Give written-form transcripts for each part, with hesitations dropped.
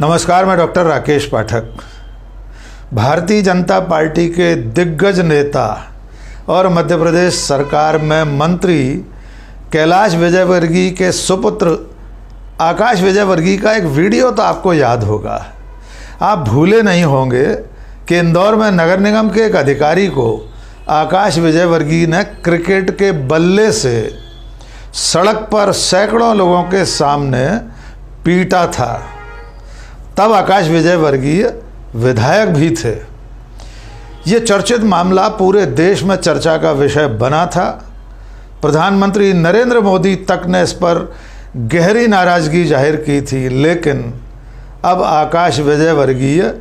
नमस्कार, मैं डॉक्टर राकेश पाठक। भारतीय जनता पार्टी के दिग्गज नेता और मध्य प्रदेश सरकार में मंत्री कैलाश विजयवर्गीय के सुपुत्र आकाश विजयवर्गीय का एक वीडियो तो आपको याद होगा। आप भूले नहीं होंगे कि इंदौर में नगर निगम के एक अधिकारी को आकाश विजयवर्गीय ने क्रिकेट के बल्ले से सड़क पर सैकड़ों लोगों के सामने पीटा था। तब आकाश विजयवर्गीय विधायक भी थे। ये चर्चित मामला पूरे देश में चर्चा का विषय बना था। प्रधानमंत्री नरेंद्र मोदी तक ने इस पर गहरी नाराज़गी जाहिर की थी, लेकिन अब आकाश विजयवर्गीय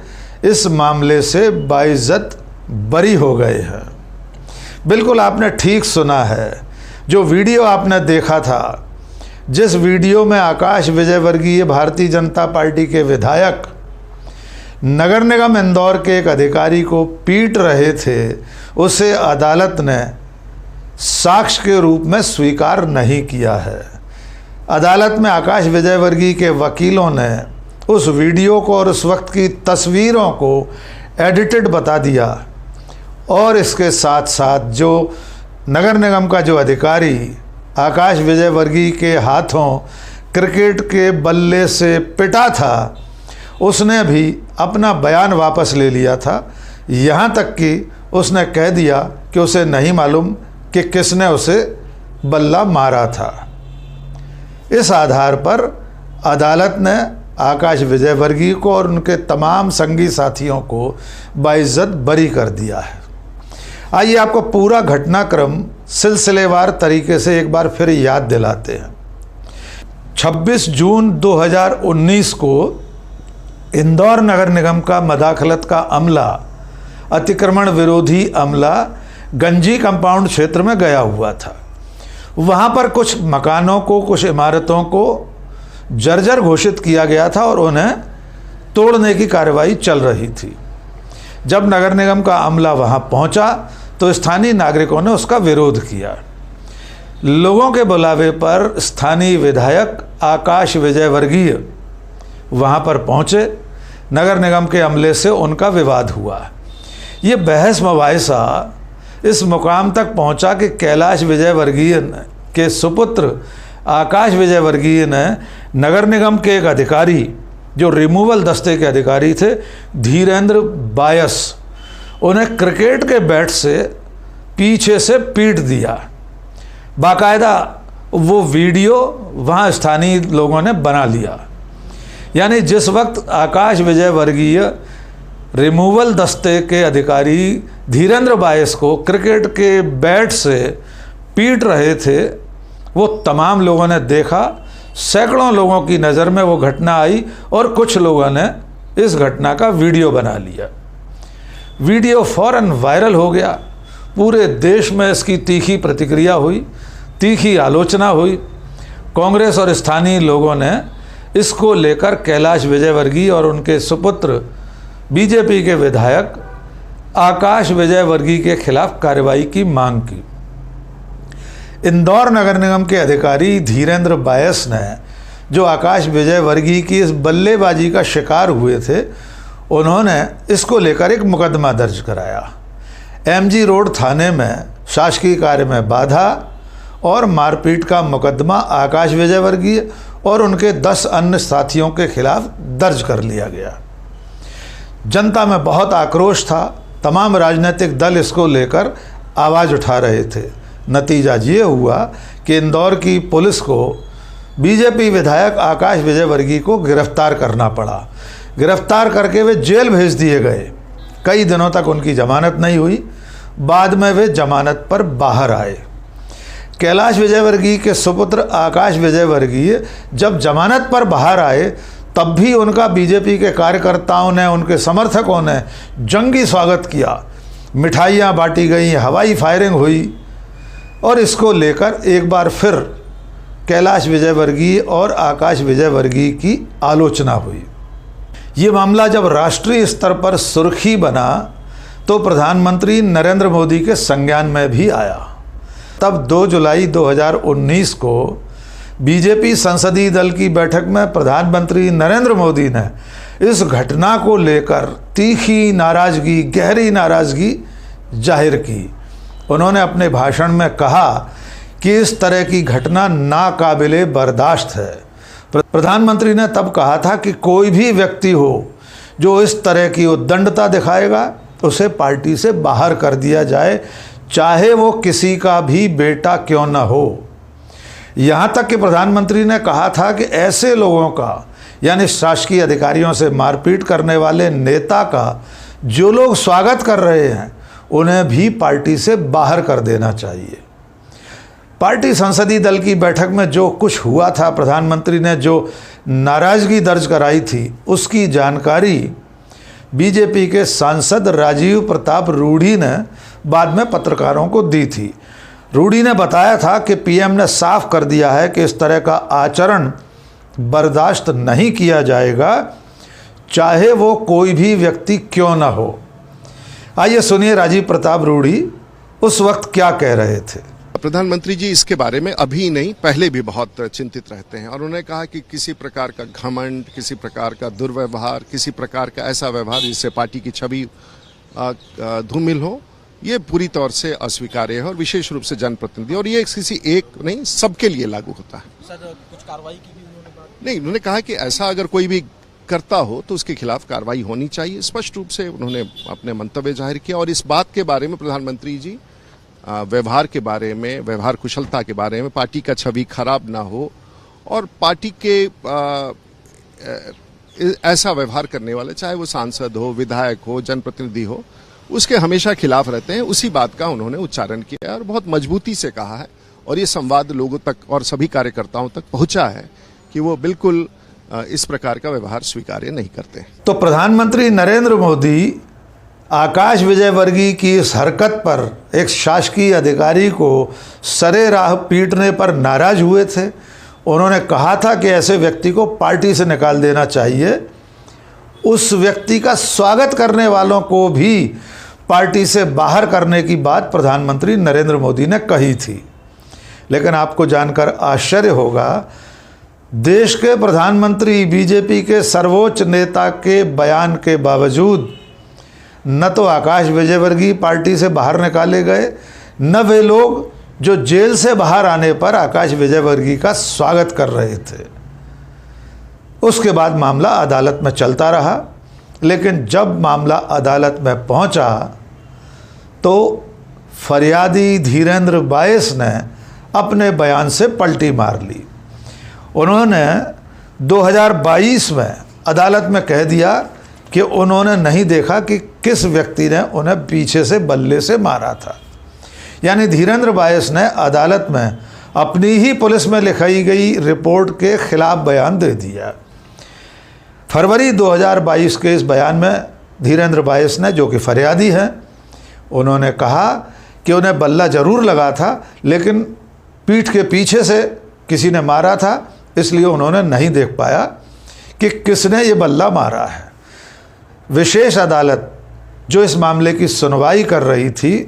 इस मामले से बाइज्जत बरी हो गए हैं। बिल्कुल आपने ठीक सुना है। जो वीडियो आपने देखा था, जिस वीडियो में आकाश विजयवर्गीय भारतीय जनता पार्टी के विधायक नगर निगम इंदौर के एक अधिकारी को पीट रहे थे, उसे अदालत ने साक्ष्य के रूप में स्वीकार नहीं किया है। अदालत में आकाश विजयवर्गीय के वकीलों ने उस वीडियो को और उस वक्त की तस्वीरों को एडिटेड बता दिया, और इसके साथ साथ जो नगर निगम का जो अधिकारी आकाश विजयवर्गीय के हाथों क्रिकेट के बल्ले से पिटा था, उसने भी अपना बयान वापस ले लिया था। यहाँ तक कि उसने कह दिया कि उसे नहीं मालूम कि किसने उसे बल्ला मारा था। इस आधार पर अदालत ने आकाश विजयवर्गीय को और उनके तमाम संगी साथियों को बाइज्जत बरी कर दिया है। आइए आपको पूरा घटनाक्रम सिलसिलेवार तरीके से एक बार फिर याद दिलाते हैं। 26 जून 2019 को इंदौर नगर निगम का मदाखलत का अमला, अतिक्रमण विरोधी अमला गंजी कंपाउंड क्षेत्र में गया हुआ था। वहाँ पर कुछ मकानों को, कुछ इमारतों को जर्जर घोषित किया गया था और उन्हें तोड़ने की कार्रवाई चल रही थी। जब नगर निगम का अमला वहाँ पहुँचा तो स्थानीय नागरिकों ने उसका विरोध किया। लोगों के बुलावे पर स्थानीय विधायक आकाश विजयवर्गीय वहाँ पर पहुँचे। नगर निगम के अमले से उनका विवाद हुआ। ये बहस मुबाहिसा इस मुकाम तक पहुँचा कि कैलाश विजयवर्गीय के सुपुत्र आकाश विजयवर्गीय ने नगर निगम के एक अधिकारी, जो रिमूवल दस्ते के अधिकारी थे, धीरेन्द्र बायस, उन्हें क्रिकेट के बैट से पीछे से पीट दिया। बाकायदा वो वीडियो वहाँ स्थानीय लोगों ने बना लिया। यानी जिस वक्त आकाश विजयवर्गीय रिमूवल दस्ते के अधिकारी धीरेन्द्र बायस को क्रिकेट के बैट से पीट रहे थे, वो तमाम लोगों ने देखा। सैकड़ों लोगों की नज़र में वो घटना आई और कुछ लोगों ने इस घटना का वीडियो बना लिया। वीडियो फ़ौरन वायरल हो गया। पूरे देश में इसकी तीखी प्रतिक्रिया हुई, तीखी आलोचना हुई। कांग्रेस और स्थानीय लोगों ने इसको लेकर कैलाश विजयवर्गीय और उनके सुपुत्र बीजेपी के विधायक आकाश विजयवर्गीय के खिलाफ कार्रवाई की मांग की। इंदौर नगर निगम के अधिकारी धीरेन्द्र बायस ने, जो आकाश विजयवर्गीय की इस बल्लेबाजी का शिकार हुए थे, उन्होंने इसको लेकर एक मुकदमा दर्ज कराया। एमजी रोड थाने में शासकीय कार्य में बाधा और मारपीट का मुकदमा आकाश विजयवर्गीय और उनके 10 अन्य साथियों के खिलाफ दर्ज कर लिया गया। जनता में बहुत आक्रोश था। तमाम राजनीतिक दल इसको लेकर आवाज़ उठा रहे थे। नतीजा ये हुआ कि इंदौर की पुलिस को बीजेपी विधायक आकाश विजयवर्गीय को गिरफ्तार करना पड़ा। गिरफ्तार करके वे जेल भेज दिए गए। कई दिनों तक उनकी जमानत नहीं हुई। बाद में वे जमानत पर बाहर आए। कैलाश विजयवर्गीय के सुपुत्र आकाश विजयवर्गीय जब जमानत पर बाहर आए, तब भी उनका बीजेपी के कार्यकर्ताओं ने, उनके समर्थकों ने जंगी स्वागत किया। मिठाइयाँ बांटी गई, हवाई फायरिंग हुई, और इसको लेकर एक बार फिर कैलाश विजयवर्गीय और आकाश विजयवर्गीय की आलोचना हुई। ये मामला जब राष्ट्रीय स्तर पर सुर्खी बना तो प्रधानमंत्री नरेंद्र मोदी के संज्ञान में भी आया। तब 2 जुलाई 2019 को बीजेपी संसदीय दल की बैठक में प्रधानमंत्री नरेंद्र मोदी ने इस घटना को लेकर तीखी नाराज़गी, गहरी नाराज़गी जाहिर की। उन्होंने अपने भाषण में कहा कि इस तरह की घटना नाकाबिले बर्दाश्त है। प्रधानमंत्री ने तब कहा था कि कोई भी व्यक्ति हो जो इस तरह की उद्दंडता दिखाएगा उसे पार्टी से बाहर कर दिया जाए, चाहे वो किसी का भी बेटा क्यों न हो। यहाँ तक कि प्रधानमंत्री ने कहा था कि ऐसे लोगों का, यानी शासकीय अधिकारियों से मारपीट करने वाले नेता का जो लोग स्वागत कर रहे हैं उन्हें भी पार्टी से बाहर कर देना चाहिए। पार्टी संसदीय दल की बैठक में जो कुछ हुआ था, प्रधानमंत्री ने जो नाराज़गी दर्ज कराई थी, उसकी जानकारी बीजेपी के सांसद राजीव प्रताप रूढ़ी ने बाद में पत्रकारों को दी थी। रूढ़ी ने बताया था कि पीएम ने साफ कर दिया है कि इस तरह का आचरण बर्दाश्त नहीं किया जाएगा, चाहे वो कोई भी व्यक्ति क्यों न हो। आइए सुनिए राजीव प्रताप रूढ़ी उस वक्त क्या कह रहे थे। प्रधानमंत्री जी इसके बारे में अभी नहीं, पहले भी बहुत चिंतित रहते हैं और उन्होंने कहा कि किसी प्रकार का घमंड, किसी प्रकार का दुर्व्यवहार, किसी प्रकार का ऐसा व्यवहार जिससे पार्टी की छवि धूमिल हो, ये पूरी तौर से अस्वीकार्य है और विशेष रूप से जनप्रतिनिधि, और ये किसी एक नहीं सबके लिए लागू होता है। सर, कुछ कार्रवाई की भी उन्होंने बात नहीं, उन्होंने कहा कि ऐसा अगर कोई भी करता हो तो उसके खिलाफ कार्रवाई होनी चाहिए। स्पष्ट रूप से उन्होंने अपने मंतव्य जाहिर किया और इस बात के बारे में प्रधानमंत्री जी व्यवहार के बारे में, व्यवहार कुशलता के बारे में, पार्टी का छवि खराब ना हो और पार्टी के ऐसा व्यवहार करने वाले, चाहे वो सांसद हो, विधायक हो, जनप्रतिनिधि हो, उसके हमेशा खिलाफ रहते हैं। उसी बात का उन्होंने उच्चारण किया और बहुत मजबूती से कहा है और ये संवाद लोगों तक और सभी कार्यकर्ताओं तक पहुंचा है कि वो बिल्कुल इस प्रकार का व्यवहार स्वीकार्य नहीं करते। तो प्रधानमंत्री नरेंद्र मोदी आकाश विजयवर्गीय की इस हरकत पर एक शासकीय अधिकारी को सरे राह पीटने पर नाराज हुए थे। उन्होंने कहा था कि ऐसे व्यक्ति को पार्टी से निकाल देना चाहिए। उस व्यक्ति का स्वागत करने वालों को भी पार्टी से बाहर करने की बात प्रधानमंत्री नरेंद्र मोदी ने कही थी। लेकिन आपको जानकर आश्चर्य होगा, देश के प्रधानमंत्री, बीजेपी के सर्वोच्च नेता के बयान के बावजूद न तो आकाश विजयवर्गीय पार्टी से बाहर निकाले गए, न वे लोग जो जेल से बाहर आने पर आकाश विजयवर्गीय का स्वागत कर रहे थे। उसके बाद मामला अदालत में चलता रहा, लेकिन जब मामला अदालत में पहुंचा तो फरियादी धीरेन्द्र बायस ने अपने बयान से पलटी मार ली। उन्होंने 2022 में अदालत में कह दिया कि उन्होंने नहीं देखा कि किस व्यक्ति ने उन्हें पीछे से बल्ले से मारा था। यानी धीरेन्द्र बायस ने अदालत में अपनी ही पुलिस में लिखाई गई रिपोर्ट के खिलाफ बयान दे दिया। फरवरी 2022 के इस बयान में धीरेन्द्र बायस ने, जो कि फरियादी हैं, उन्होंने कहा कि उन्हें बल्ला ज़रूर लगा था, लेकिन पीठ के पीछे से किसी ने मारा था, इसलिए उन्होंने नहीं देख पाया कि किसने ये बल्ला मारा है। विशेष अदालत जो इस मामले की सुनवाई कर रही थी,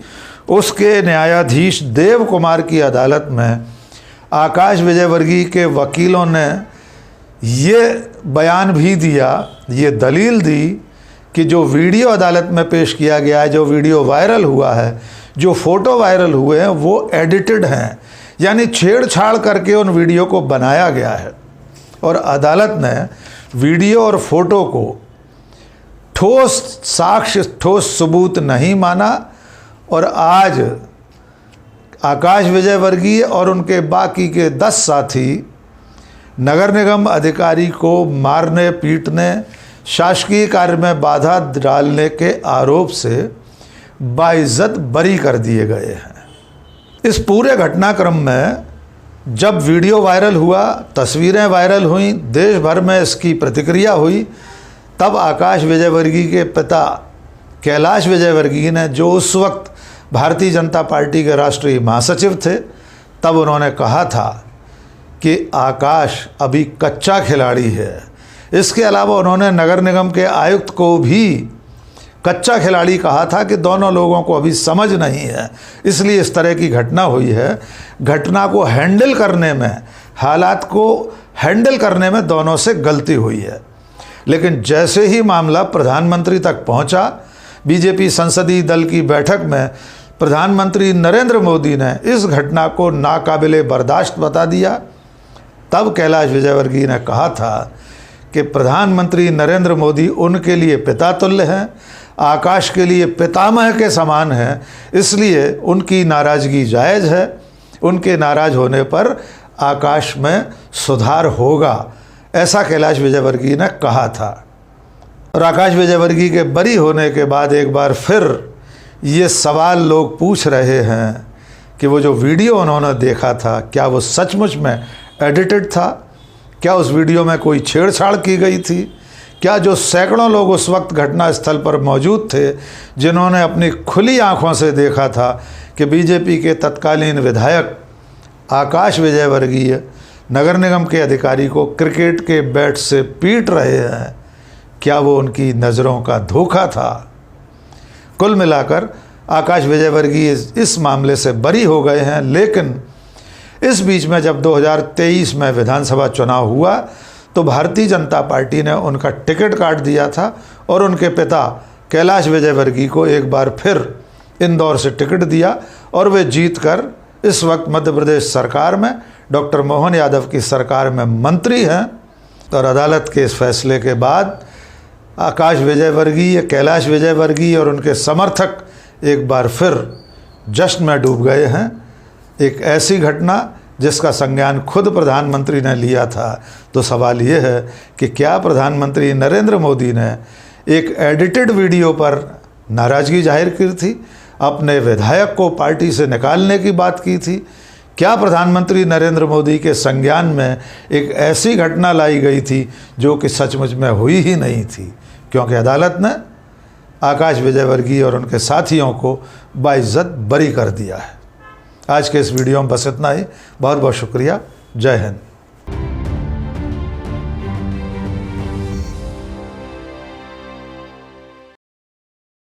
उसके न्यायाधीश देव कुमार की अदालत में आकाश विजयवर्गीय के वकीलों ने ये बयान भी दिया, ये दलील दी कि जो वीडियो अदालत में पेश किया गया है, जो वीडियो वायरल हुआ है, जो फ़ोटो वायरल हुए हैं, वो एडिटेड हैं, यानी छेड़छाड़ करके उन वीडियो को बनाया गया है। और अदालत ने वीडियो और फोटो को ठोस साक्ष्य, ठोस सबूत नहीं माना और आज आकाश विजयवर्गीय और उनके बाकी के 10 साथी नगर निगम अधिकारी को मारने, पीटने, शासकीय कार्य में बाधा डालने के आरोप से बाइज्जत बरी कर दिए गए हैं। इस पूरे घटनाक्रम में जब वीडियो वायरल हुआ, तस्वीरें वायरल हुई, देश भर में इसकी प्रतिक्रिया हुई, तब आकाश विजयवर्गीय के पिता कैलाश विजयवर्गीय ने, जो उस वक्त भारतीय जनता पार्टी के राष्ट्रीय महासचिव थे, तब उन्होंने कहा था कि आकाश अभी कच्चा खिलाड़ी है। इसके अलावा उन्होंने नगर निगम के आयुक्त को भी कच्चा खिलाड़ी कहा था कि दोनों लोगों को अभी समझ नहीं है, इसलिए इस तरह की घटना हुई है। घटना को हैंडल करने में, हालात को हैंडल करने में दोनों से गलती हुई है। लेकिन जैसे ही मामला प्रधानमंत्री तक पहुंचा, बीजेपी संसदीय दल की बैठक में प्रधानमंत्री नरेंद्र मोदी ने इस घटना को नाकाबिले बर्दाश्त बता दिया। तब कैलाश विजयवर्गीय ने कहा था कि प्रधानमंत्री नरेंद्र मोदी उनके लिए पिता तुल्य हैं, आकाश के लिए पितामह के समान हैं, इसलिए उनकी नाराज़गी जायज़ है। उनके नाराज़ होने पर आकाश में सुधार होगा, ऐसा कैलाश विजयवर्गीय ने कहा था। और आकाश विजयवर्गीय के बरी होने के बाद एक बार फिर ये सवाल लोग पूछ रहे हैं कि वो जो वीडियो उन्होंने देखा था, क्या वो सचमुच में एडिटेड था? क्या उस वीडियो में कोई छेड़छाड़ की गई थी? क्या जो सैकड़ों लोग उस वक्त घटनास्थल पर मौजूद थे, जिन्होंने अपनी खुली आंखों से देखा था कि बीजेपी के तत्कालीन विधायक आकाश विजयवर्गीय नगर निगम के अधिकारी को क्रिकेट के बैट से पीट रहे हैं, क्या वो उनकी नज़रों का धोखा था? कुल मिलाकर आकाश विजयवर्गीय इस मामले से बरी हो गए हैं, लेकिन इस बीच में जब 2023 में विधानसभा चुनाव हुआ तो भारतीय जनता पार्टी ने उनका टिकट काट दिया था और उनके पिता कैलाश विजयवर्गीय को एक बार फिर इंदौर से टिकट दिया और वे जीतकर इस वक्त मध्य प्रदेश सरकार में डॉक्टर मोहन यादव की सरकार में मंत्री हैं। और अदालत के इस फैसले के बाद आकाश विजयवर्गीय, कैलाश विजयवर्गीय और उनके समर्थक एक बार फिर जश्न में डूब गए हैं। एक ऐसी घटना जिसका संज्ञान खुद प्रधानमंत्री ने लिया था। तो सवाल ये है कि क्या प्रधानमंत्री नरेंद्र मोदी ने एक एडिटेड वीडियो पर नाराज़गी जाहिर की थी, अपने विधायक को पार्टी से निकालने की बात की थी? क्या प्रधानमंत्री नरेंद्र मोदी के संज्ञान में एक ऐसी घटना लाई गई थी जो कि सचमुच में हुई ही नहीं थी? क्योंकि अदालत ने आकाश विजयवर्गीय और उनके साथियों को बाइज्जत बरी कर दिया है। आज के इस वीडियो में बस इतना ही। बहुत बहुत शुक्रिया। जय हिंद।